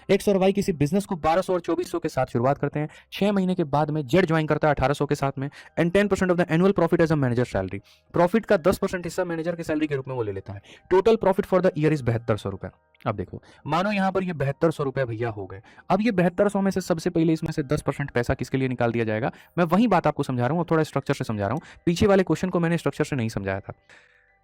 X और Y किसी business को 1200 और 2400 के साथ शुरुआत करते हैं। 6 महीने के बाद में जेड ज्वाइन करता है 1800 के साथ में, and 10% off the annual profit as a manager salary. Profit का 10% हिस्सा मैनेजर की सैलरी के रूप में वो ले लेता है। Total profit for the year is 7200 रुपए। अब देखो, मानो यहां पर ये 7200 रुपए भैया हो गए। अब ये 7200 में से सबसे पहले इसमें से 10% पैसा किसके लिए निकाल दिया जाएगा, मैं वही बात आपको समझा रहा हूं, थोड़ा स्ट्रक्चर से समझा रहा हूं। पीछे वाले क्वेश्चन को मैंने स्ट्रक्चर से नहीं समझाया था।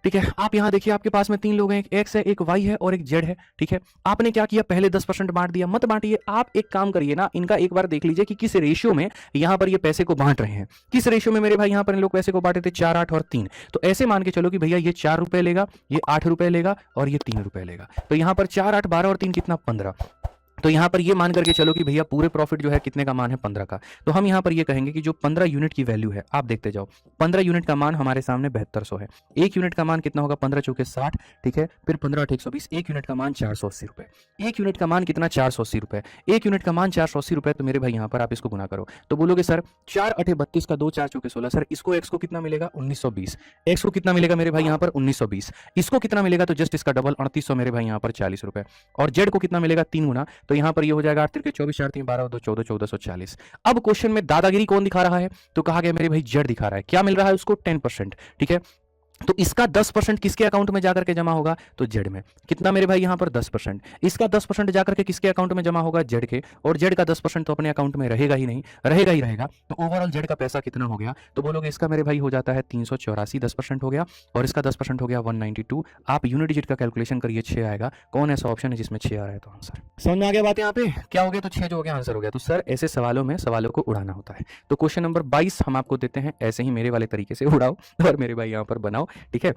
ठीक है, आप यहाँ देखिए, आपके पास में 3 लोग हैं, एक एक्स है, एक वाई है और एक जेड है। ठीक है, आपने क्या किया, पहले 10% बांट दिया। मत बांटिए, आप एक काम करिए ना, इनका एक बार देख लीजिए कि किस रेशियो में यहाँ पर ये पैसे को बांट रहे हैं। किस रेशियो में मेरे भाई यहाँ पर इन लोग पैसे को बांटे थे, 4, 8 और 3। तो ऐसे मान के चलो कि भैया ये 4 रुपए लेगा, ये 8 रुपए लेगा और ये 3 रुपए लेगा। तो यहाँ पर 4, 8, 12 और 3 कितना, 15। तो यहाँ पर ये मान करके चलो कि भैया पूरे प्रॉफिट जो है कितने का मान है, 15 का। तो हम यहाँ पर ये कहेंगे कि जो 15 यूनिट की वैल्यू है, आप देखते जाओ, 15 यूनिट का मान हमारे सामने 7200 है। एक यूनिट का मान कितना होगा, 15 चौके 60। ठीक है, फिर 15 8 120, एक यूनिट का मान 480 रुपए। एक यूनिट का मान कितना, 480 रुपए। एक यूनिट का मान 480 रुपए। तो मेरे भाई यहाँ पर आप इसको गुना करो तो बोलोगे सर 4 8 32 का 2, 4 चौके 16। सर इसको एक्स को कितना मिलेगा, 1920। एक्स को कितना मिलेगा मेरे भाई यहाँ पर, 1920। इसको कितना मिलेगा, तो जस्ट इसका डबल 3800 मेरे भाई यहाँ पर 40 रुपए। और जेड को कितना मिलेगा, 3 गुना। तो यहाँ पर ये हो जाएगा 8 तिरके 24, 4 3 12 2 14, 1440। अब क्वेश्चन में दादागिरी कौन दिखा रहा है, तो कहा गया मेरे भाई जेड दिखा रहा है। क्या मिल रहा है उसको, 10%। ठीक है, तो इसका 10% किसके अकाउंट में जाकर के जमा होगा, तो जेड में। कितना मेरे भाई यहाँ पर 10%। इसका 10% जाकर के किसके अकाउंट में जमा होगा, जेड के। और जेड का 10% तो अपने अकाउंट में रहेगा ही नहीं, रहेगा ही रहेगा। तो ओवरऑल जेड का पैसा कितना हो गया, तो बोलोगे इसका मेरे भाई हो जाता है 384, 10% हो गया। और इसका 10% हो गया 192। आप यूनिट डिजिट का कैलकुलेशन करिए, 6 आएगा। कौन ऐसा ऑप्शन है जिसमें 6 आ रहा है, तो आंसर समझ में आ गया बात यहाँ पे, क्या हो गया, तो 6 जो हो गया आंसर हो गया। तो सर ऐसे सवालों में सवालों को उड़ाना होता है। तो क्वेश्चन नंबर 22 हम आपको देते हैं, ऐसे ही मेरे वाले तरीके से उड़ाओ और मेरे भाई यहाँ पर बनाओ। ठीक है,